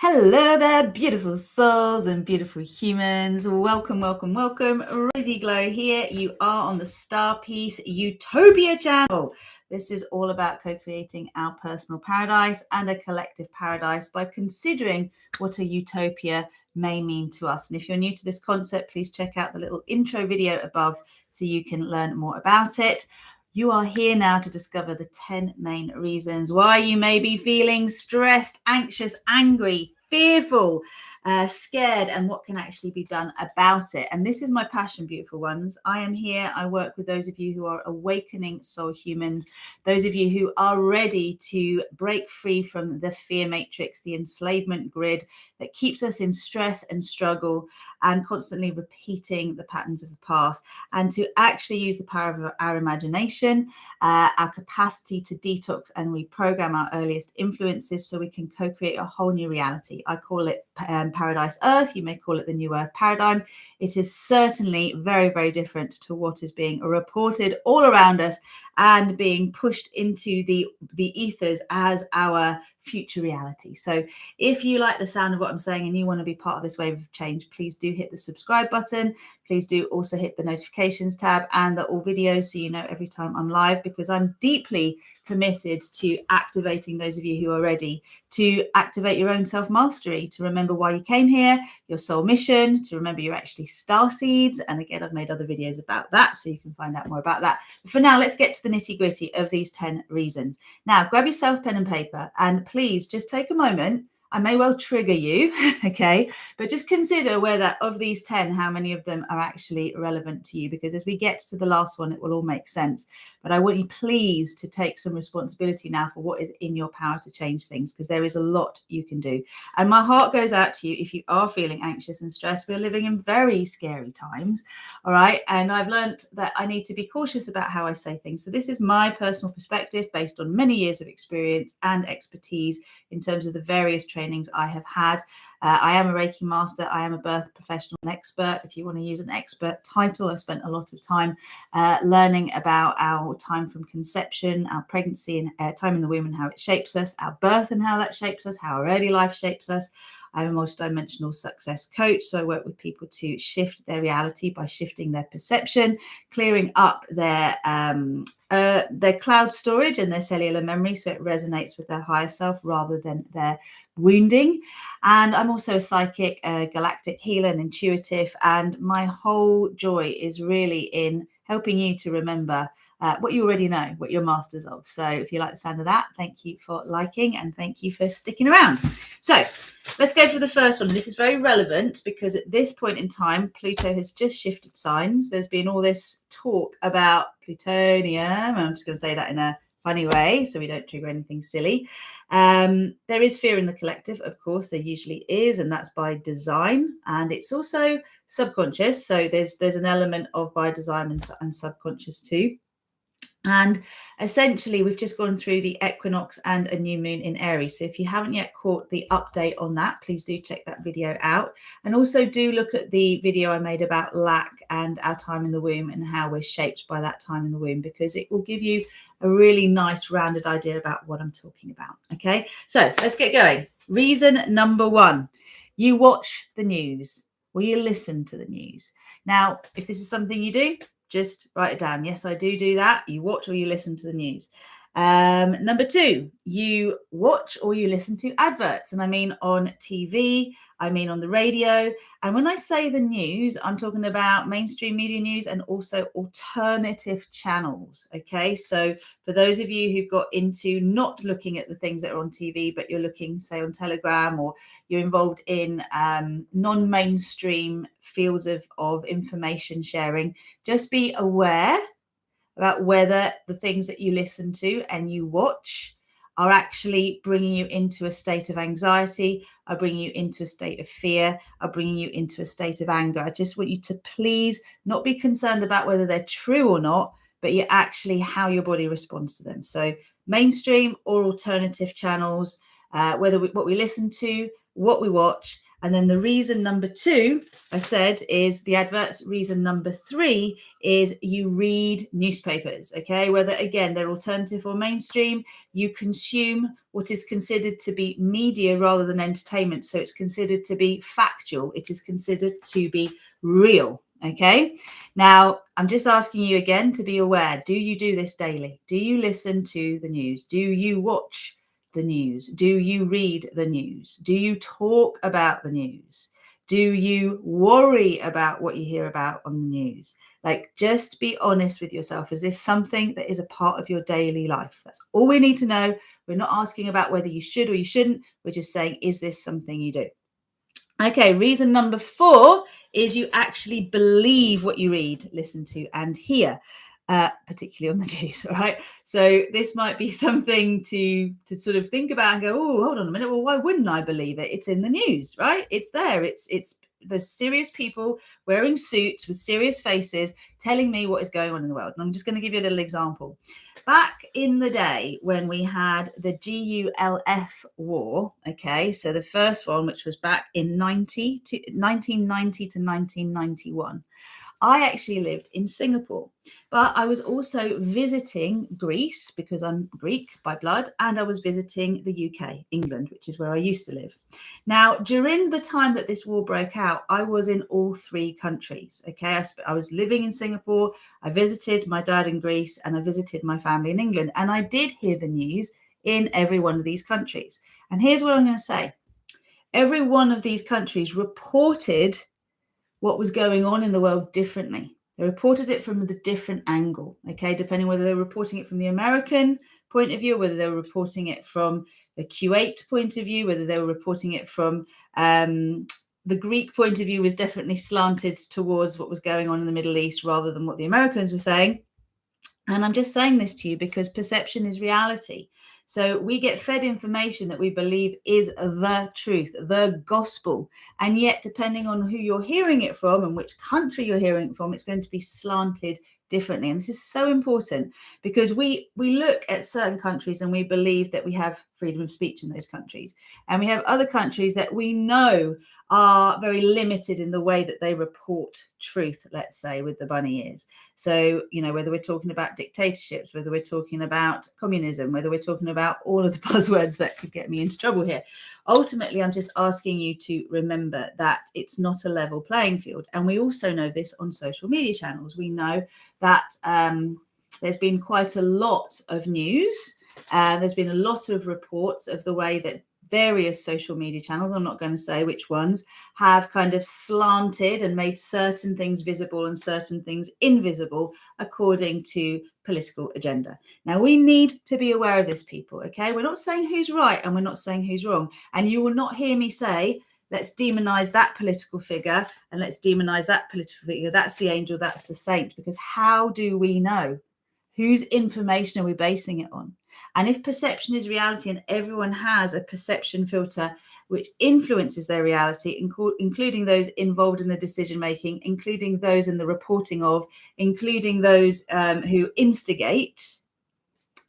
Hello there, beautiful souls and beautiful humans. Welcome, welcome, welcome. RozyGlow here. You are on the Star Piece Utopia channel. This is all about co-creating our personal paradise and a collective paradise by considering what a utopia may mean to us. And if you're new to this concept, please check out the little intro video above so you can learn more about it. You are here now to discover the 10 main reasons why you may be feeling stressed, anxious, angry, fearful, scared, and what can actually be done about it. And this is my passion, beautiful ones. I am here. I work with those of you who are awakening soul humans, those of you who are ready to break free from the fear matrix, the enslavement grid that keeps us in stress and struggle and constantly repeating the patterns of the past, and to actually use the power of our imagination, our capacity to detox and reprogram our earliest influences so we can co-create a whole new reality. I call it Paradise Earth. You may call it the New Earth paradigm. It is certainly very, very different to what is being reported all around us and being pushed into the ethers as our future reality. So if you like the sound of what I'm saying and you want to be part of this wave of change, please do hit the subscribe button. Please do also hit the notifications tab and the all videos so you know every time I'm live, because I'm deeply committed to activating those of you who are ready to activate your own self-mastery, to remember why you came here, your soul mission, to remember you're actually star seeds. And again, I've made other videos about that, so you can find out more about that. But for now, let's get to the nitty-gritty of these 10 reasons. Now, grab yourself pen and paper, and please just take a moment. I may well trigger you, okay? But just consider whether of these 10, how many of them are actually relevant to you, because as we get to the last one, it will all make sense. But I want you please to take some responsibility now for what is in your power to change things, because there is a lot you can do. And my heart goes out to you if you are feeling anxious and stressed. We're living in very scary times, all right? And I've learned that I need to be cautious about how I say things. So this is my personal perspective based on many years of experience and expertise in terms of the various trainings I have had. I am a Reiki master. I am a birth professional and expert. If you want to use an expert title, I spent a lot of time learning about our time from conception, our pregnancy and time in the womb and how it shapes us, our birth and how that shapes us, how our early life shapes us. I'm a multidimensional success coach, so I work with people to shift their reality by shifting their perception, clearing up their cloud storage and their cellular memory so it resonates with their higher self rather than their wounding. And I'm also a psychic, a galactic healer and intuitive, and my whole joy is really in helping you to remember what you already know, what you're masters of. So if you like the sound of that, thank you for liking and thank you for sticking around. So let's go for the first one. This is very relevant because at this point in time, Pluto has just shifted signs. There's been all this talk about plutonium, and I'm just going to say that in a funny way so we don't trigger anything silly. There is fear in the collective, of course, there usually is, and that's by design, and it's also subconscious. So there's an element of by design and subconscious too. And essentially, we've just gone through the equinox and a new moon in Aries. So if you haven't yet caught the update on that, please do check that video out. And also do look at the video I made about lack and our time in the womb and how we're shaped by that time in the womb, because it will give you a really nice rounded idea about what I'm talking about. Okay, so let's get going. Reason number one, you watch the news or you listen to the news. Now, if this is something you do, just write it down. Yes, I do that. You watch or you listen to the news. Number two, you watch or you listen to adverts. And I mean on TV, I mean on the radio. And when I say the news, I'm talking about mainstream media news and also alternative channels. Okay, so for those of you who've got into not looking at the things that are on TV, but you're looking, say, on Telegram, or you're involved in non-mainstream fields of information sharing, just be aware about whether the things that you listen to and you watch are actually bringing you into a state of anxiety, are bringing you into a state of fear, are bringing you into a state of anger. I just want you to please not be concerned about whether they're true or not, but you're actually how your body responds to them. So mainstream or alternative channels, what we listen to, what we watch, And then the reason number 2, I said, is the adverts. Reason number 3 is you read newspapers, okay? Whether, again, they're alternative or mainstream, you consume what is considered to be media rather than entertainment. So it's considered to be factual. It is considered to be real, okay? Now, I'm just asking you again to be aware. Do you do this daily? Do you listen to the news? Do you watch the news? Do you read the news? Do you talk about the news? Do you worry about what you hear about on the news? Like, just be honest with yourself. Is this something that is a part of your daily life? That's all we need to know. We're not asking about whether you should or you shouldn't. We're just saying, is this something you do? Okay, reason number 4 is you actually believe what you read, listen to, and hear, particularly on the news, all right? So this might be something to sort of think about and go, oh, hold on a minute. Well, why wouldn't I believe it? It's in the news, right? It's there. It's there's serious people wearing suits with serious faces telling me what is going on in the world. And I'm just going to give you a little example. Back in the day when we had the GULF war, okay, so the first one, which was back in 1990 to 1991, I actually lived in Singapore, but I was also visiting Greece because I'm Greek by blood, and I was visiting the UK, England, which is where I used to live. Now, during the time that this war broke out, I was in all 3 countries, okay? I was living in Singapore, I visited my dad in Greece, and I visited my family in England, and I did hear the news in every one of these countries. And here's what I'm going to say. Every one of these countries reported what was going on in the world differently. They reported it from the different angle, okay, depending whether they were reporting it from the American point of view, whether they were reporting it from the Kuwait point of view, whether they were reporting it from the Greek point of view was definitely slanted towards what was going on in the Middle East rather than what the Americans were saying. And I'm just saying this to you because perception is reality. So we get fed information that we believe is the truth, the gospel. And yet, depending on who you're hearing it from and which country you're hearing it from, it's going to be slanted differently. And this is so important because we look at certain countries and we believe that we have freedom of speech in those countries. And we have other countries that we know are very limited in the way that they report truth, let's say, with the bunny ears. So, you know, whether we're talking about dictatorships, whether we're talking about communism, whether we're talking about all of the buzzwords that could get me into trouble here. Ultimately, I'm just asking you to remember that it's not a level playing field. And we also know this on social media channels. We know that there's been quite a lot of news. There's been a lot of reports of the way that various social media channels, I'm not going to say which ones, have kind of slanted and made certain things visible and certain things invisible according to political agenda. Now, we need to be aware of this, people, okay? We're not saying who's right and we're not saying who's wrong. And you will not hear me say, let's demonize that political figure and let's demonize that political figure. That's the angel, that's the saint. Because how do we know? Whose information are we basing it on? And if perception is reality and everyone has a perception filter which influences their reality, including those involved in the decision making, including those in the reporting of, including those who instigate,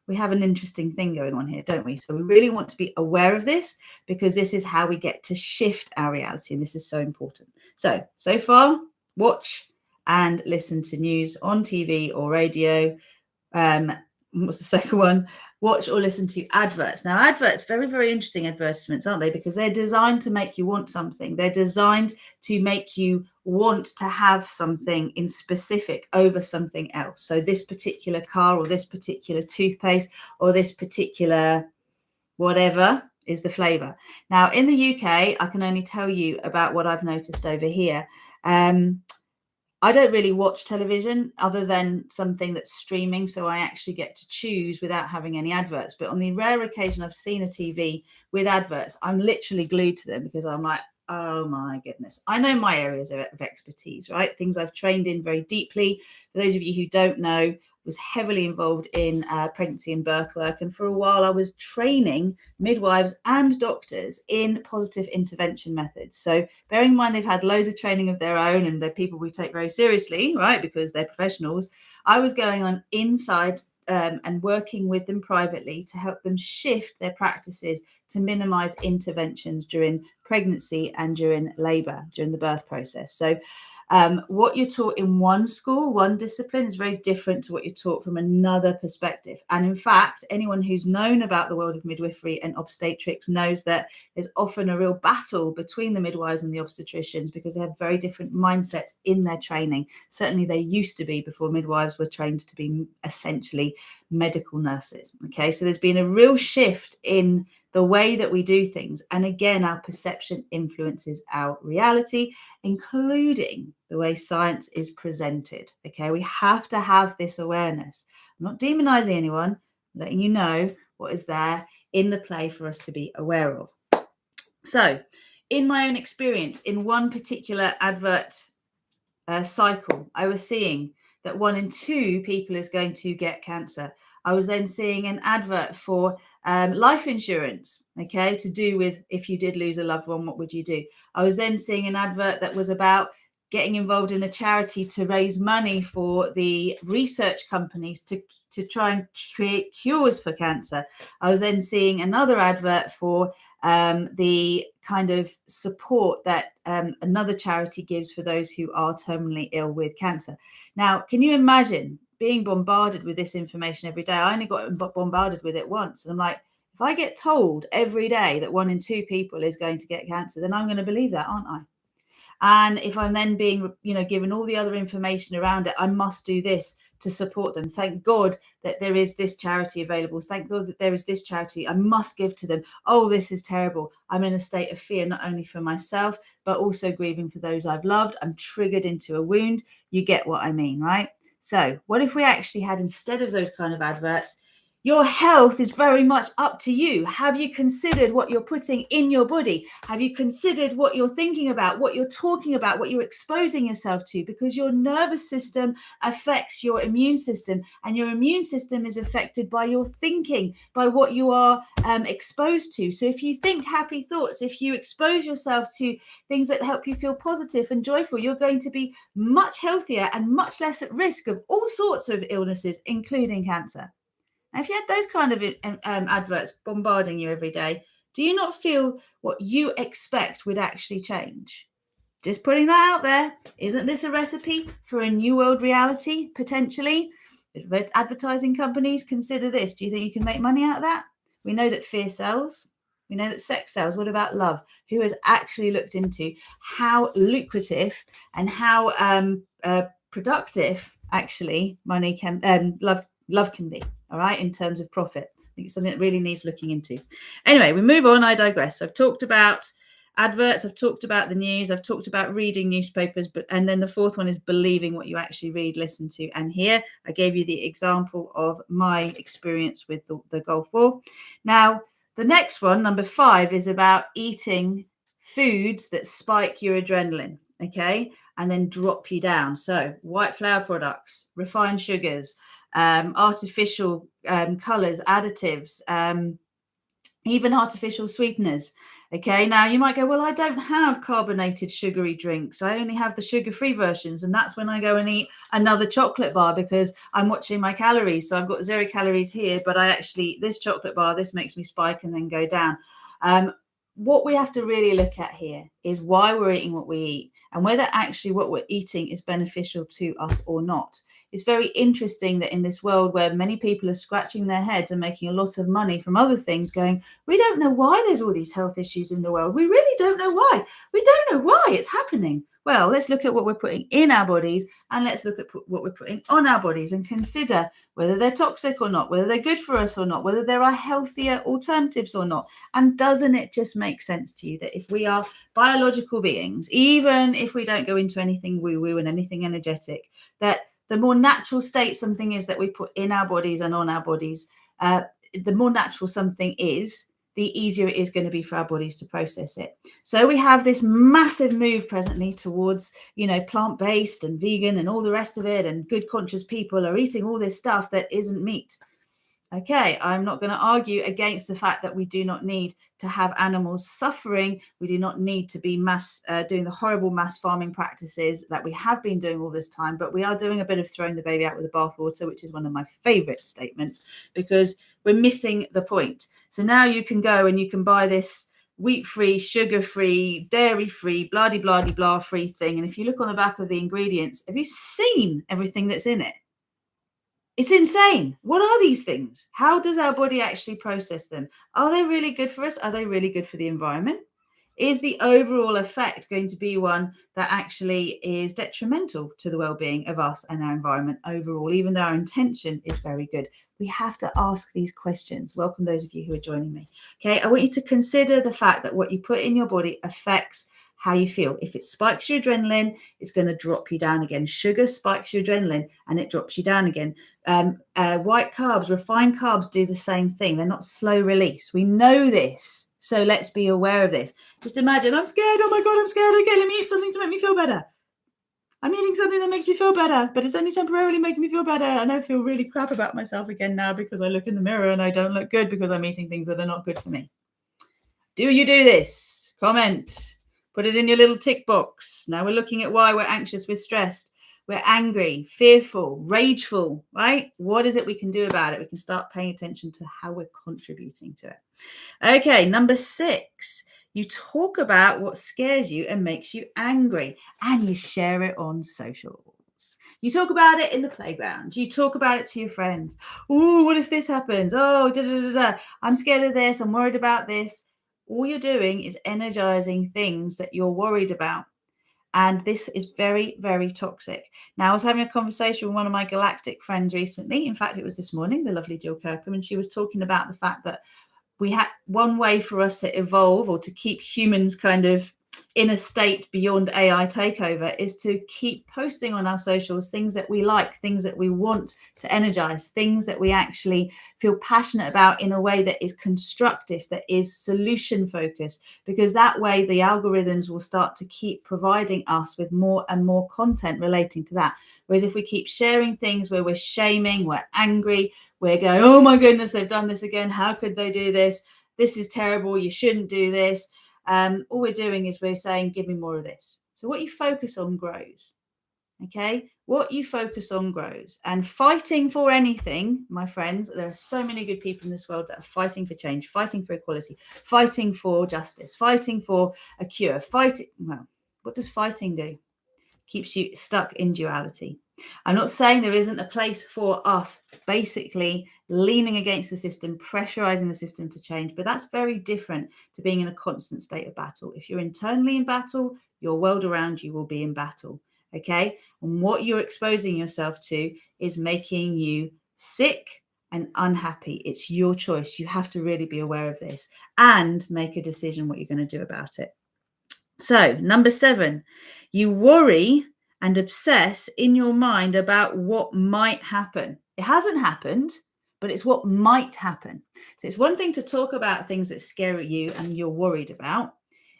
we have an interesting thing going on here, don't we? So we really want to be aware of this because this is how we get to shift our reality. And this is so important. So far, watch and listen to news on TV or radio. What's the second one? Watch or listen to adverts. Now, adverts, very, very interesting advertisements, aren't they? Because they're designed to make you want something. They're designed to make you want to have something in specific over something else. So this particular car or this particular toothpaste or this particular whatever is the flavor. Now, in the UK, I can only tell you about what I've noticed over here. I don't really watch television other than something that's streaming, so I actually get to choose without having any adverts. But on the rare occasion I've seen a TV with adverts, I'm literally glued to them because I'm like, oh my goodness. I know my areas of expertise, right? Things I've trained in very deeply. For those of you who don't know, was heavily involved in pregnancy and birth work. And for a while, I was training midwives and doctors in positive intervention methods. So bearing in mind, they've had loads of training of their own and they're people we take very seriously, right? Because they're professionals. I was going on inside and working with them privately to help them shift their practices to minimize interventions during pregnancy and during labor, during the birth process. So what you're taught in one school, one discipline, is very different to what you're taught from another perspective. And in fact, anyone who's known about the world of midwifery and obstetrics knows that there's often a real battle between the midwives and the obstetricians because they have very different mindsets in their training. Certainly they used to be before midwives were trained to be essentially medical nurses. Okay, so there's been a real shift in the way that we do things. And again, our perception influences our reality, including the way science is presented. Okay, we have to have this awareness. I'm not demonizing anyone, I'm letting you know what is there in the play for us to be aware of. So, in my own experience, in one particular advert cycle, I was seeing that 1 in 2 people is going to get cancer. I was then seeing an advert for life insurance, okay, to do with if you did lose a loved one, what would you do? I was then seeing an advert that was about getting involved in a charity to raise money for the research companies to try and create cures for cancer. I was then seeing another advert for the kind of support that another charity gives for those who are terminally ill with cancer. Now, can you imagine being bombarded with this information every day? I only got bombarded with it once. And I'm like, if I get told every day that 1 in 2 people is going to get cancer, then I'm going to believe that, aren't I? And if I'm then being, given all the other information around it, I must do this to support them. Thank God that there is this charity available. Thank God that there is this charity. I must give to them. Oh, this is terrible. I'm in a state of fear, not only for myself, but also grieving for those I've loved. I'm triggered into a wound. You get what I mean, right? So what if we actually had, instead of those kind of adverts, your health is very much up to you. Have you considered what you're putting in your body? Have you considered what you're thinking about, what you're talking about, what you're exposing yourself to? Because your nervous system affects your immune system, and your immune system is affected by your thinking, by what you are exposed to. So if you think happy thoughts, if you expose yourself to things that help you feel positive and joyful, you're going to be much healthier and much less at risk of all sorts of illnesses, including cancer. Now, if you had those kind of adverts bombarding you every day, do you not feel what you expect would actually change? Just putting that out there. Isn't this a recipe for a new world reality, potentially? If advertising companies consider this, do you think you can make money out of that? We know that fear sells. We know that sex sells. What about love? Who has actually looked into how lucrative and how productive actually money can, love can be? All right, in terms of profit. I think it's something that really needs looking into. Anyway, we move on. I digress. I've talked about adverts. I've talked about the news. I've talked about reading newspapers. And then the fourth one is believing what you actually read, listen to, and hear. I gave you the example of my experience with the Gulf War. Now, the next one, number 5, is about eating foods that spike your adrenaline, okay, and then drop you down. So white flour products, refined sugars, artificial colors, additives, even artificial sweeteners. Okay, now you might go, well, I don't have carbonated sugary drinks. I only have the sugar-free versions. And that's when I go and eat another chocolate bar because I'm watching my calories. So I've got 0 calories here, but this chocolate bar, this makes me spike and then go down. What we have to really look at here is why we're eating what we eat and whether actually what we're eating is beneficial to us or not. It's very interesting that in this world where many people are scratching their heads and making a lot of money from other things going, we don't know why there's all these health issues in the world. We really don't know why. We don't know why it's happening. Well, let's look at what we're putting in our bodies and let's look at what we're putting on our bodies and consider whether they're toxic or not, whether they're good for us or not, whether there are healthier alternatives or not. And doesn't it just make sense to you that if we are biological beings, even if we don't go into anything woo-woo and anything energetic, that the more natural state something is that we put in our bodies and on our bodies, the more natural something is, the easier it is going to be for our bodies to process it. So we have this massive move presently towards, plant-based and vegan and all the rest of it, and good conscious people are eating all this stuff that isn't meat. Okay, I'm not going to argue against the fact that we do not need to have animals suffering. We do not need to be doing the horrible mass farming practices that we have been doing all this time, but we are doing a bit of throwing the baby out with the bathwater, which is one of my favorite statements, because we're missing the point. So now you can go and you can buy this wheat-free, sugar-free, dairy-free, blah-de-blah-de-blah free thing. And if you look on the back of the ingredients, have you seen everything that's in it? It's insane. What are these things? How does our body actually process them? Are they really good for us? Are they really good for the environment? Is the overall effect going to be one that actually is detrimental to the well-being of us and our environment overall, even though our intention is very good? We have to ask these questions. Welcome those of you who are joining me. Okay, I want you to consider the fact that what you put in your body affects how you feel. If it spikes your adrenaline, it's going to drop you down again. Sugar spikes your adrenaline and it drops you down again. White carbs, refined carbs do the same thing. They're not slow release. We know this. So let's be aware of this. Just imagine, I'm scared. Oh my God, I'm scared. Okay, let me eat something to make me feel better. I'm eating something that makes me feel better, but it's only temporarily making me feel better. And I feel really crap about myself again now because I look in the mirror and I don't look good because I'm eating things that are not good for me. Do you do this? Comment. Put it in your little tick box. Now we're looking at why we're anxious, we're stressed, we're angry, fearful, rageful, right? What is it we can do about it? We can start paying attention to how we're contributing to it. Okay, number 6, you talk about what scares you and makes you angry, and you share it on socials. You talk about it in the playground. You talk about it to your friends. Oh, what if this happens? Oh, I'm scared of this. I'm worried about this. All you're doing is energizing things that you're worried about. And this is very, very toxic. Now, I was having a conversation with one of my galactic friends recently. In fact, it was this morning, the lovely Jill Kirkham, and she was talking about the fact that we had one way for us to evolve or to keep humans kind of in a state beyond AI takeover is to keep posting on our socials things that we like, things that we want to energize, things that we actually feel passionate about in a way that is constructive, that is solution focused, because that way the algorithms will start to keep providing us with more and more content relating to that. Whereas if we keep sharing things where we're shaming, we're angry, we're going, oh my goodness, they've done this again. How could they do this? This is terrible. You shouldn't do this. All we're doing is we're saying, give me more of this. So what you focus on grows. Okay, what you focus on grows. And fighting for anything, my friends, there are so many good people in this world that are fighting for change, fighting for equality, fighting for justice, fighting for a cure, fighting. Well, what does fighting do? Keeps you stuck in duality. I'm not saying there isn't a place for us basically leaning against the system, pressurizing the system to change, but that's very different to being in a constant state of battle. If you're internally in battle, your world around you will be in battle. Okay. And what you're exposing yourself to is making you sick and unhappy. It's your choice. You have to really be aware of this and make a decision what you're going to do about it. So, number 7, you worry and obsess in your mind about what might happen. It hasn't happened, but it's what might happen. So it's one thing to talk about things that scare you and you're worried about.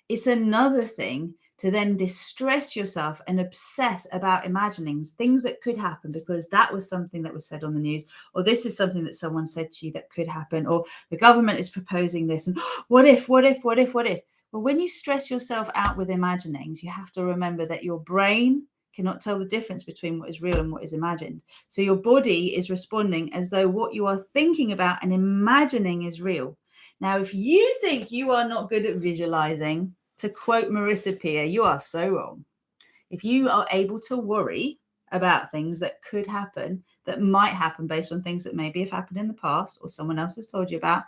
It's another thing to then distress yourself and obsess about imaginings, things that could happen because that was something that was said on the news, or this is something that someone said to you that could happen, or the government is proposing this, and what if? Well, when you stress yourself out with imaginings, you have to remember that your brain cannot tell the difference between what is real and what is imagined. So your body is responding as though what you are thinking about and imagining is real. Now, if you think you are not good at visualizing, to quote Marissa Peer, you are so wrong. If you are able to worry about things that could happen, that might happen based on things that maybe have happened in the past or someone else has told you about,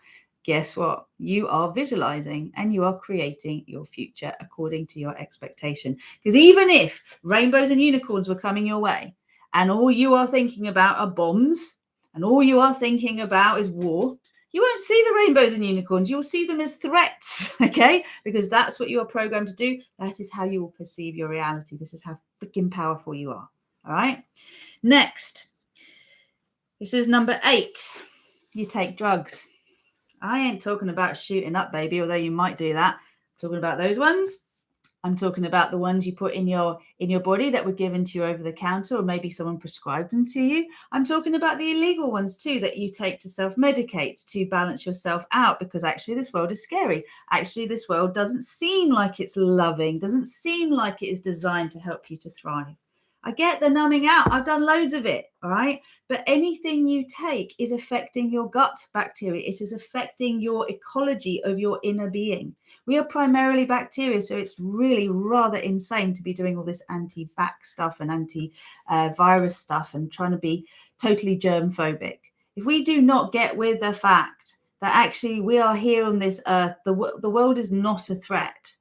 guess what? You are visualizing and you are creating your future according to your expectation. Because even if rainbows and unicorns were coming your way and all you are thinking about are bombs and all you are thinking about is war, you won't see the rainbows and unicorns. You'll see them as threats, okay? Because that's what you are programmed to do. That is how you will perceive your reality. This is how freaking powerful you are, all right? Next, this is number 8. You take drugs. I ain't talking about shooting up, baby, although you might do that. I'm talking about those ones. I'm talking about the ones you put in your body that were given to you over the counter, or maybe someone prescribed them to you. I'm talking about the illegal ones too, that you take to self-medicate to balance yourself out, because actually this world is scary. Actually, this world doesn't seem like it's loving, doesn't seem like it is designed to help you to thrive. I get the numbing out. I've done loads of it, all right? But anything you take is affecting your gut bacteria. It is affecting your ecology of your inner being. We are primarily bacteria, so it's really rather insane to be doing all this anti-vax stuff and anti-virus stuff and trying to be totally germ-phobic. If we do not get with the fact that actually we are here on this earth, the world is not a threat,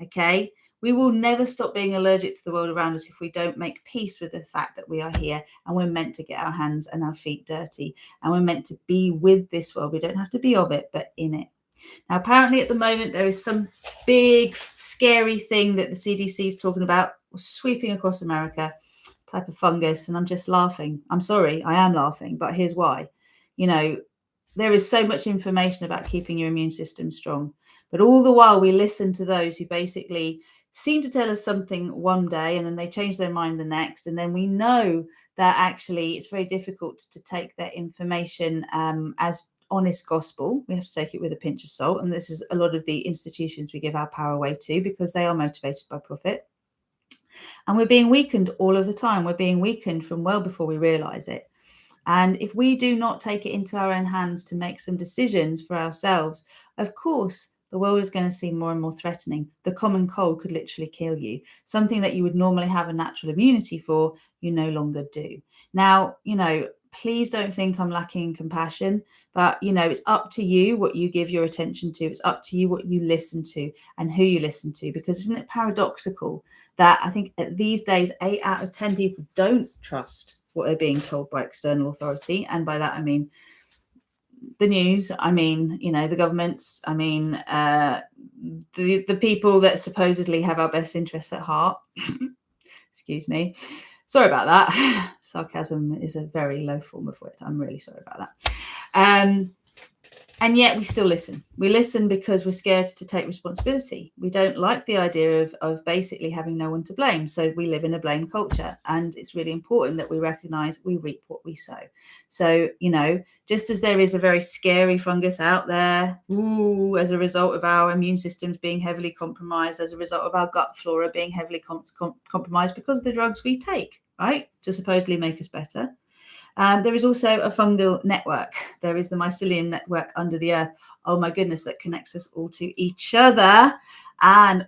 okay? We will never stop being allergic to the world around us if we don't make peace with the fact that we are here and we're meant to get our hands and our feet dirty, and we're meant to be with this world. We don't have to be of it, but in it. Now, apparently at the moment, there is some big, scary thing that the CDC is talking about sweeping across America, type of fungus. And I'm just laughing. I'm sorry, I am laughing, but here's why. You know, there is so much information about keeping your immune system strong, but all the while we listen to those who basically seem to tell us something one day and then they change their mind the next. And then we know that actually it's very difficult to take that information as honest gospel. We have to take it with a pinch of salt. And this is a lot of the institutions we give our power away to, because they are motivated by profit. And we're being weakened all of the time. We're being weakened from well before we realize it. And if we do not take it into our own hands to make some decisions for ourselves, of course, the world is going to seem more and more threatening. The common cold could literally kill you. Something that you would normally have a natural immunity for, you no longer do. Now, you know, please don't think I'm lacking in compassion, but, you know, it's up to you what you give your attention to. It's up to you what you listen to and who you listen to, because isn't it paradoxical that I think at these days, 8 out of 10 people don't trust what they're being told by external authority. And by that, I mean the news, I mean, you know, the governments, I mean, the people that supposedly have our best interests at heart. Excuse me. Sorry about that. Sarcasm is a very low form of wit. I'm really sorry about that. And yet we still listen. We listen because we're scared to take responsibility. We don't like the idea of basically having no one to blame. So we live in a blame culture. And it's really important that we recognize we reap what we sow. So, you know, just as there is a very scary fungus out there, as a result of our immune systems being heavily compromised, as a result of our gut flora being heavily compromised because of the drugs we take, right, to supposedly make us better. There is also a fungal network. There is the mycelium network under the earth. Oh my goodness, that connects us all to each other. And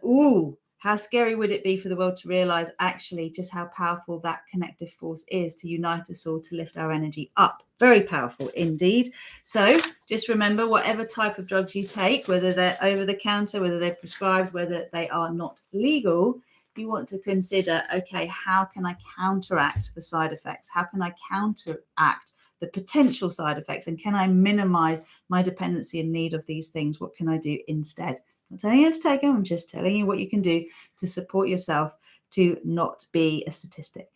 how scary would it be for the world to realize actually just how powerful that connective force is to unite us all, to lift our energy up. Very powerful indeed. So just remember, whatever type of drugs you take, whether they're over the counter, whether they're prescribed, whether they are not legal, you want to consider, okay, how can I counteract the side effects? How can I counteract the potential side effects? And can I minimize my dependency and need of these things? What can I do instead? I'm not telling you how to take them. I'm just telling you what you can do to support yourself to not be a statistic.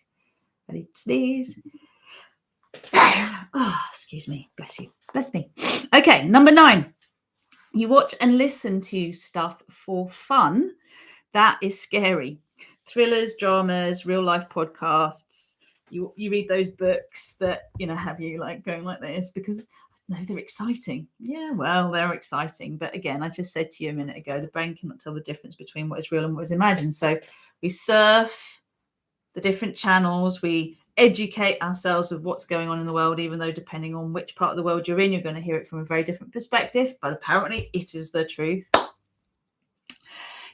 Ready to sneeze? Excuse me. Bless you. Bless me. Okay, number 9. You watch and listen to stuff for fun. That is scary. Thrillers, dramas, real life podcasts. You read those books that, you know, have you like going like this because no, they're exciting. Yeah, well, they're exciting. But again, I just said to you a minute ago, the brain cannot tell the difference between what is real and what is imagined. So we surf the different channels. We educate ourselves with what's going on in the world, even though depending on which part of the world you're in, you're going to hear it from a very different perspective. But apparently it is the truth.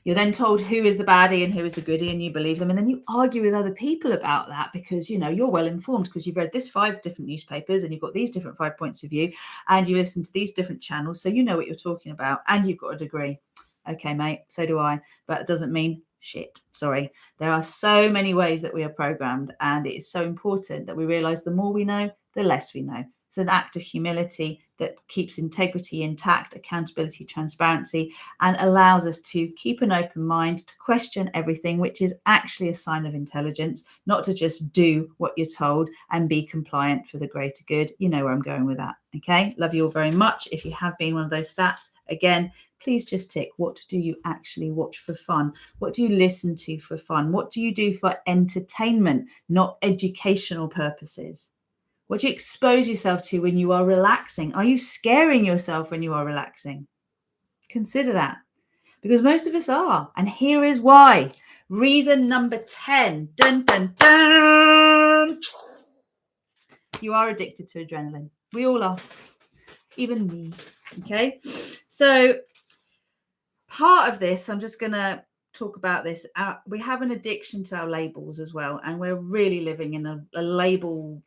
You're then told who is the baddie and who is the goodie, and you believe them. And then you argue with other people about that because, you know, you're well informed because you've read this 5 different newspapers and you've got these different 5 points of view and you listen to these different channels. So you know what you're talking about and you've got a degree. Okay, mate, so do I. But it doesn't mean shit. Sorry. There are so many ways that we are programmed, and it is so important that we realize the more we know, the less we know. It's an act of humility that keeps integrity intact, accountability, transparency, and allows us to keep an open mind, to question everything, which is actually a sign of intelligence, not to just do what you're told and be compliant for the greater good. You know where I'm going with that. Okay. Love you all very much. If you have been one of those stats, again, please just tick, what do you actually watch for fun? What do you listen to for fun? What do you do for entertainment, not educational purposes? What do you expose yourself to when you are relaxing? Are you scaring yourself when you are relaxing? Consider that, because most of us are. And here is why. Reason number 10. Dun, dun, dun. You are addicted to adrenaline. We all are. Even me. Okay. So part of this, I'm just going to talk about this. We have an addiction to our labels as well. And we're really living in a label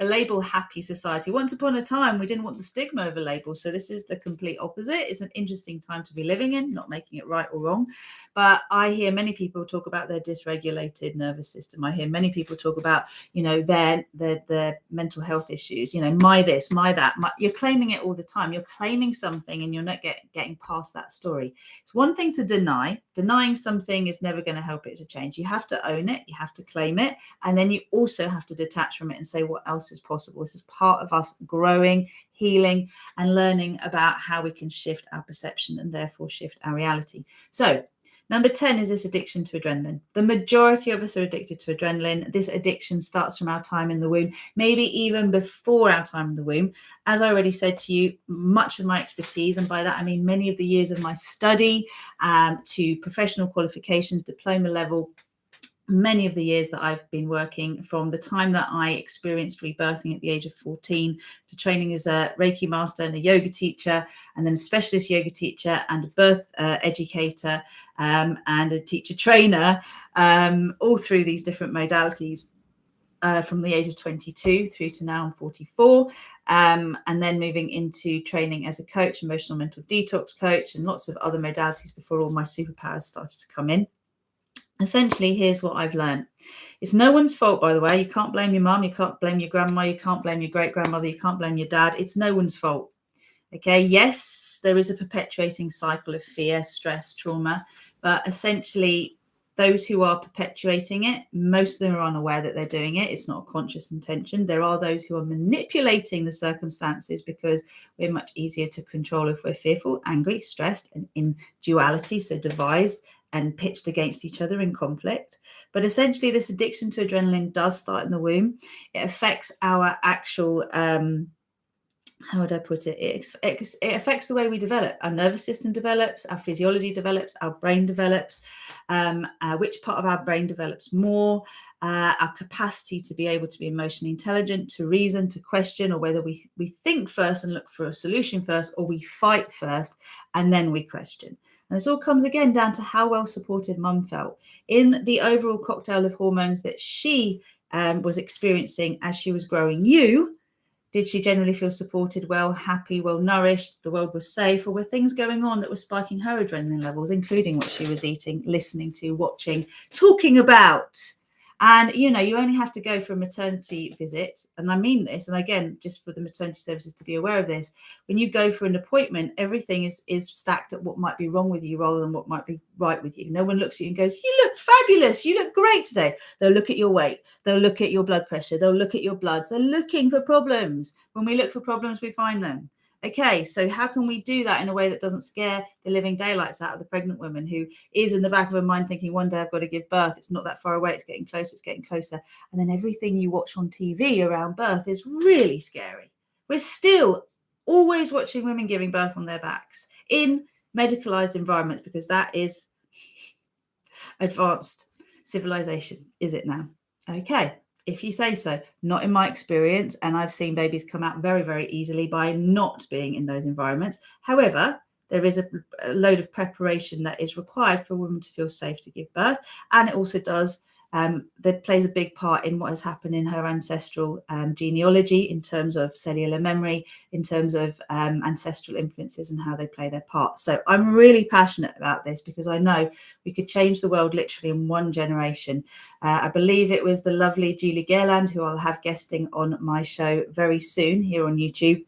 a label happy society. Once upon a time, we didn't want the stigma of a label. So this is the complete opposite. It's an interesting time to be living in, not making it right or wrong. But I hear many people talk about their dysregulated nervous system. I hear many people talk about, their mental health issues, my this, my that. You're claiming it all the time. You're claiming something and you're not getting past that story. It's one thing to deny. Denying something is never going to help it to change. You have to own it. You have to claim it. And then you also have to detach from it and say what else is possible. This is part of us growing, healing, and learning about how we can shift our perception and therefore shift our reality. So number 10 is this addiction to adrenaline. The majority of us are addicted to adrenaline. This addiction starts from our time in the womb, maybe even before our time in the womb. As I already said to you, much of my expertise, and by that I mean many of the years of my study to professional qualifications, diploma level, many of the years that I've been working, from the time that I experienced rebirthing at the age of 14 to training as a Reiki master and a yoga teacher, and then a specialist yoga teacher and a birth educator and a teacher trainer, all through these different modalities. From the age of 22 through to now I'm 44, and then moving into training as a coach, emotional mental detox coach, and lots of other modalities before all my superpowers started to come in. Essentially, here's what I've learned. It's no one's fault, by the way. You can't blame your mum. You can't blame your grandma. You can't blame your great-grandmother. You can't blame your dad. It's no one's fault. Okay. Yes, there is a perpetuating cycle of fear, stress, trauma, but essentially those who are perpetuating it, most of them are unaware that they're doing it. It's not a conscious intention. There are those who are manipulating the circumstances because we're much easier to control if we're fearful, angry, stressed, and in duality, so devised and pitched against each other in conflict. But essentially, this addiction to adrenaline does start in the womb. It affects our actual, how would I put it? It affects the way we develop. Our nervous system develops, our physiology develops, our brain develops, which part of our brain develops more, our capacity to be able to be emotionally intelligent, to reason, to question, or whether we think first and look for a solution first, or we fight first and then we question. And this all comes again down to how well supported mum felt in the overall cocktail of hormones that she was experiencing as she was growing you. Did she generally feel supported, well, happy, well nourished, the world was safe, or were things going on that were spiking her adrenaline levels, including what she was eating, listening to, watching, talking about? And, you only have to go for a maternity visit. And I mean this, and again, just for the maternity services to be aware of this, when you go for an appointment, everything is stacked at what might be wrong with you rather than what might be right with you. No one looks at you and goes, you look fabulous, you look great today. They'll look at your weight, they'll look at your blood pressure, they'll look at your bloods. They're looking for problems. When we look for problems, we find them. Okay, so how can we do that in a way that doesn't scare the living daylights out of the pregnant woman who is in the back of her mind thinking, one day I've got to give birth. It's not that far away. It's getting closer. It's getting closer. And then everything you watch on TV around birth is really scary. We're still always watching women giving birth on their backs in medicalized environments because that is advanced civilization, is it now? Okay. If you say so, not in my experience. And I've seen babies come out very, very easily by not being in those environments. However, there is a load of preparation that is required for a woman to feel safe to give birth. And it also does that plays a big part in what has happened in her ancestral genealogy, in terms of cellular memory, in terms of ancestral influences and how they play their part. So I'm really passionate about this because I know we could change the world literally in one generation. I believe it was the lovely Julie Gerland, who I'll have guesting on my show very soon here on YouTube,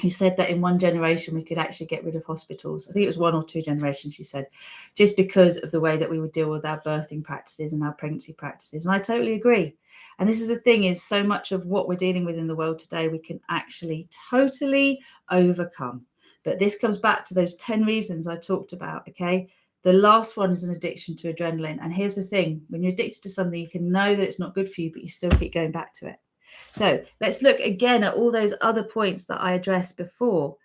who said that in one generation we could actually get rid of hospitals. I think it was 1 or 2 generations, she said, just because of the way that we would deal with our birthing practices and our pregnancy practices. And I totally agree. And this is the thing, is so much of what we're dealing with in the world today, we can actually totally overcome. But this comes back to those 10 reasons I talked about, okay? The last one is an addiction to adrenaline. And here's the thing, when you're addicted to something, you can know that it's not good for you, but you still keep going back to it. So let's look again at all those other points that I addressed before.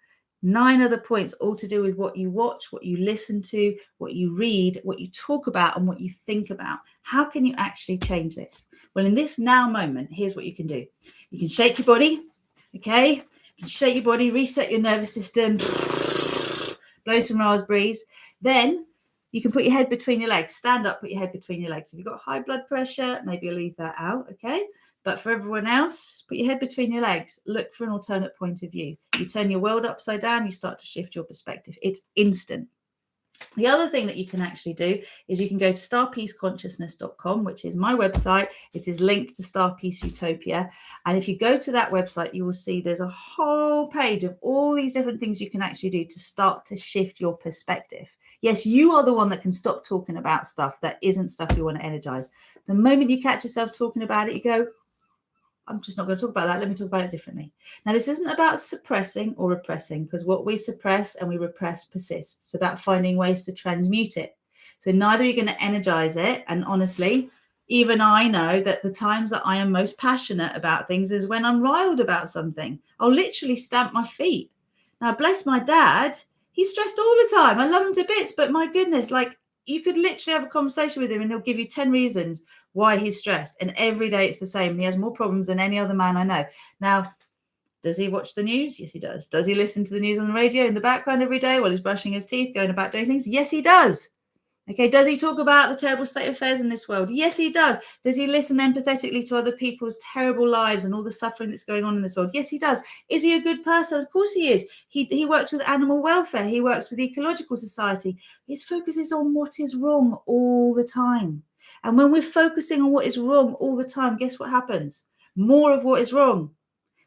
9 other points, all to do with what you watch, what you listen to, what you read, what you talk about, and what you think about. How can you actually change this? Well, in this now moment, here's what you can do. You can shake your body, okay? You can shake your body, reset your nervous system, blow some raspberries. Then you can put your head between your legs. Stand up, put your head between your legs. If you've got high blood pressure, maybe you'll leave that out, okay? But for everyone else, put your head between your legs. Look for an alternate point of view. You turn your world upside down, you start to shift your perspective. It's instant. The other thing that you can actually do is you can go to starpeaceconsciousness.com, which is my website. It is linked to Star Peace Utopia. And if you go to that website, you will see there's a whole page of all these different things you can actually do to start to shift your perspective. Yes, you are the one that can stop talking about stuff that isn't stuff you want to energize. The moment you catch yourself talking about it, you go, I'm just not going to talk about that. Let me talk about it differently. Now, this isn't about suppressing or repressing, because what we suppress and we repress persists. It's about finding ways to transmute it. So neither are you going to energize it. And honestly, even I know that the times that I am most passionate about things is when I'm riled about something. I'll literally stamp my feet. Now, bless my dad. He's stressed all the time. I love him to bits, but my goodness, like, you could literally have a conversation with him and he'll give you 10 reasons why he's stressed. And every day it's the same. He has more problems than any other man I know. Now, does he watch the news? Yes, he does. Does he listen to the news on the radio in the background every day while he's brushing his teeth, going about doing things? Yes, he does. Okay, does he talk about the terrible state of affairs in this world? Yes, he does. Does he listen empathetically to other people's terrible lives and all the suffering that's going on in this world? Yes, he does. Is he a good person? Of course he is. He works with animal welfare. He works with the Ecological Society. His focus is on what is wrong all the time. And when we're focusing on what is wrong all the time, guess what happens? More of what is wrong.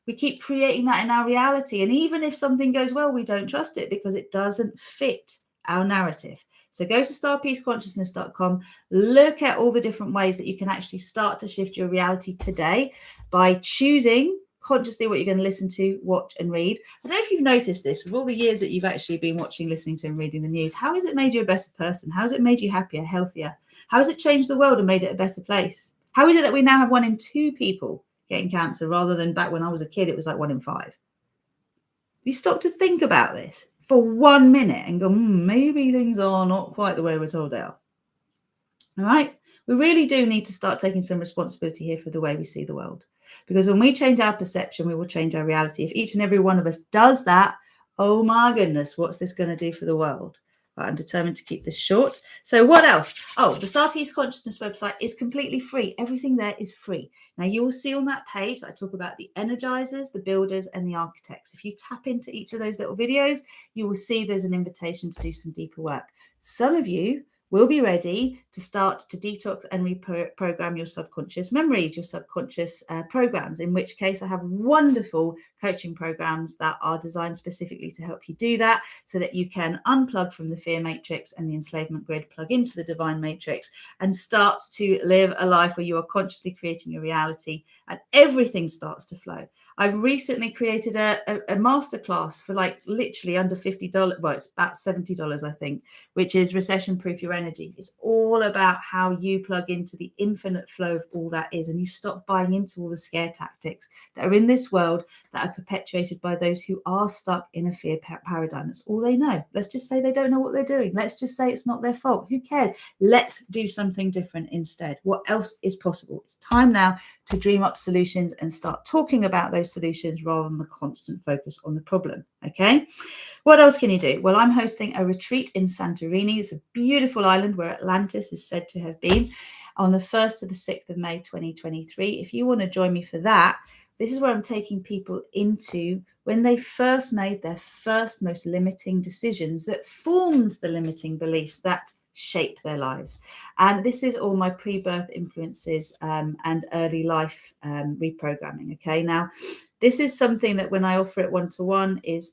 We keep creating that in our reality. And even if something goes well, we don't trust it because it doesn't fit our narrative. So go to starpeaceconsciousness.com, look at all the different ways that you can actually start to shift your reality today by choosing consciously what you're going to listen to, watch and read. I don't know if you've noticed this, with all the years that you've actually been watching, listening to and reading the news, how has it made you a better person? How has it made you happier, healthier? How has it changed the world and made it a better place? How is it that we now have 1 in 2 people getting cancer rather than back when I was a kid, it was like 1 in 5? You stop to think about this for 1 minute and go, maybe things are not quite the way we're told they are. All right. We really do need to start taking some responsibility here for the way we see the world. Because when we change our perception, we will change our reality. If each and every one of us does that, oh my goodness, what's this going to do for the world? Right, I'm determined to keep this short. So what else? Oh, the Star Peace Consciousness website is completely free. Everything there is free. Now, you will see on that page, I talk about the energizers, the builders, and the architects. If you tap into each of those little videos, you will see there's an invitation to do some deeper work. Some of you will be ready to start to detox and reprogram your subconscious memories, your subconscious programs, in which case I have wonderful coaching programs that are designed specifically to help you do that so that you can unplug from the fear matrix and the enslavement grid, plug into the divine matrix and start to live a life where you are consciously creating your reality and everything starts to flow. I've recently created a masterclass for like literally under $50. Well, it's about $70, I think, which is Recession Proof Your Energy. It's all about how you plug into the infinite flow of all that is, and you stop buying into all the scare tactics that are in this world that are perpetuated by those who are stuck in a fear paradigm. That's all they know. Let's just say they don't know what they're doing. Let's just say it's not their fault. Who cares? Let's do something different instead. What else is possible? It's time now to dream up solutions and start talking about those solutions rather than the constant focus on the problem. Okay. What else can you do? Well, I'm hosting a retreat in Santorini. It's a beautiful island where Atlantis is said to have been. on the 1st to the 6th of May 2023. If you want to join me for that, this is where I'm taking people into when they first made their first most limiting decisions that formed the limiting beliefs that shape their lives. And this is all my pre-birth influences and early life reprogramming. Okay, now this is something that when I offer it one-to-one is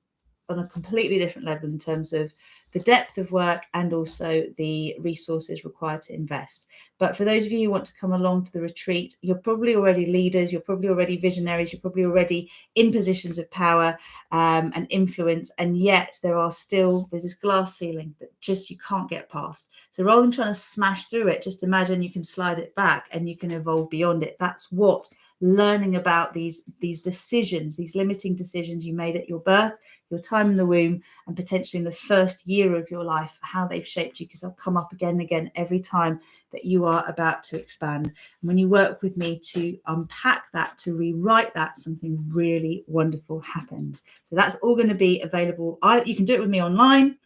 on a completely different level in terms of the depth of work and also the resources required to invest. But for those of you who want to come along to the retreat, you're probably already leaders, you're probably already visionaries, you're probably already in positions of power and influence, and yet there's this glass ceiling that just you can't get past. So rather than trying to smash through it, just imagine you can slide it back and you can evolve beyond it. That's what learning about these decisions, these limiting decisions you made at your birth, your time in the womb, and potentially in the first year of your life, how they've shaped you, because they'll come up again and again every time that you are about to expand. And when you work with me to unpack that, to rewrite that, something really wonderful happens. So that's all going to be available. You can do it with me online.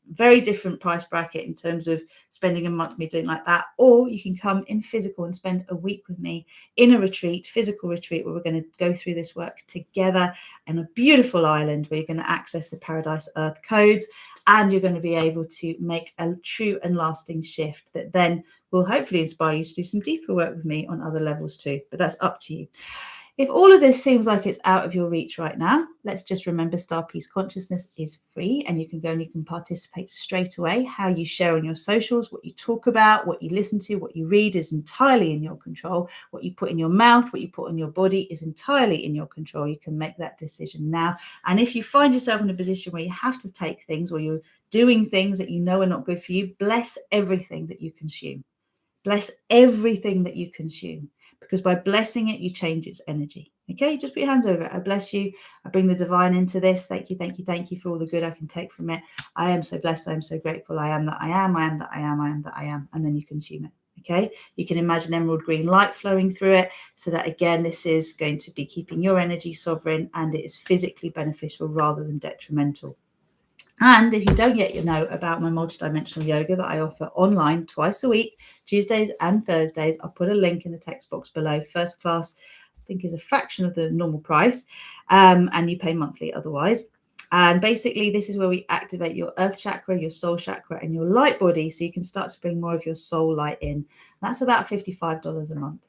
Very different price bracket in terms of spending a month me doing like that, or you can come in physical and spend a week with me in a retreat, physical retreat, where we're going to go through this work together in a beautiful island where you're going to access the Paradise Earth codes, and you're going to be able to make a true and lasting shift that then will hopefully inspire you to do some deeper work with me on other levels too, but that's up to you. If all of this seems like it's out of your reach right now, let's just remember Star Peace Consciousness is free, and you can go and you can participate straight away. How you share on your socials, what you talk about, what you listen to, what you read is entirely in your control. What you put in your mouth, what you put on your body is entirely in your control. You can make that decision now. And if you find yourself in a position where you have to take things, or you're doing things that you know are not good for you, bless everything that you consume. Bless everything that you consume, because by blessing it, you change its energy. Okay, just put your hands over it. I bless you. I bring the divine into this. Thank you, thank you, thank you for all the good I can take from it. I am so blessed. I am so grateful. I am that I am. I am that I am. I am that I am. And then you consume it. Okay, you can imagine emerald green light flowing through it, so that again, this is going to be keeping your energy sovereign, and it is physically beneficial rather than detrimental. And if you don't yet know about my multidimensional yoga that I offer online twice a week, Tuesdays and Thursdays, I'll put a link in the text box below. First class, I think, is a fraction of the normal price, and you pay monthly otherwise. And basically, this is where we activate your earth chakra, your soul chakra, and your light body, so you can start to bring more of your soul light in. That's about $55 a month.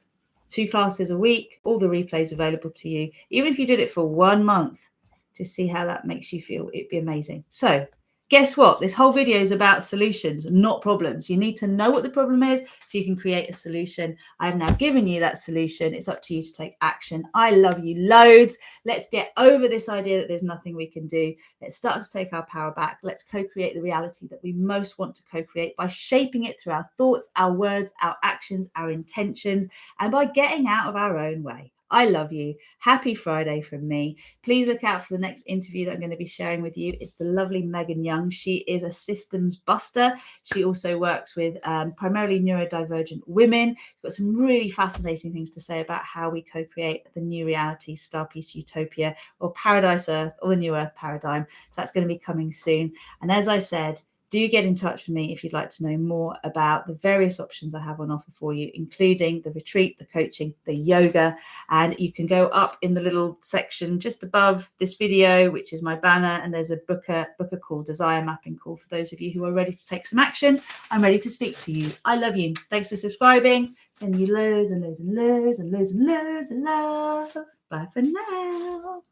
2 classes a week, all the replays available to you. Even if you did it for 1 month, just see how that makes you feel. It'd be amazing. So guess what? This whole video is about solutions, not problems. You need to know what the problem is so you can create a solution. I've now given you that solution. It's up to you to take action. I love you loads. Let's get over this idea that there's nothing we can do. Let's start to take our power back. Let's co-create the reality that we most want to co-create by shaping it through our thoughts, our words, our actions, our intentions, and by getting out of our own way. I love you. Happy Friday from me. Please look out for the next interview that I'm going to be sharing with you. It's the lovely Megan Young. She is a systems buster. She also works with primarily neurodivergent women. She's got some really fascinating things to say about how we co-create the new reality, Star Peace Utopia, or Paradise Earth, or the New Earth paradigm. So that's going to be coming soon. And as I said, do get in touch with me if you'd like to know more about the various options I have on offer for you, including the retreat, the coaching, the yoga. And you can go up in the little section just above this video, which is my banner, and there's a book a call, desire mapping call, for those of you who are ready to take some action. I'm ready to speak to you. I love you. Thanks for subscribing. Sending you loads and loads and loads and loads and loads of love. Bye for now.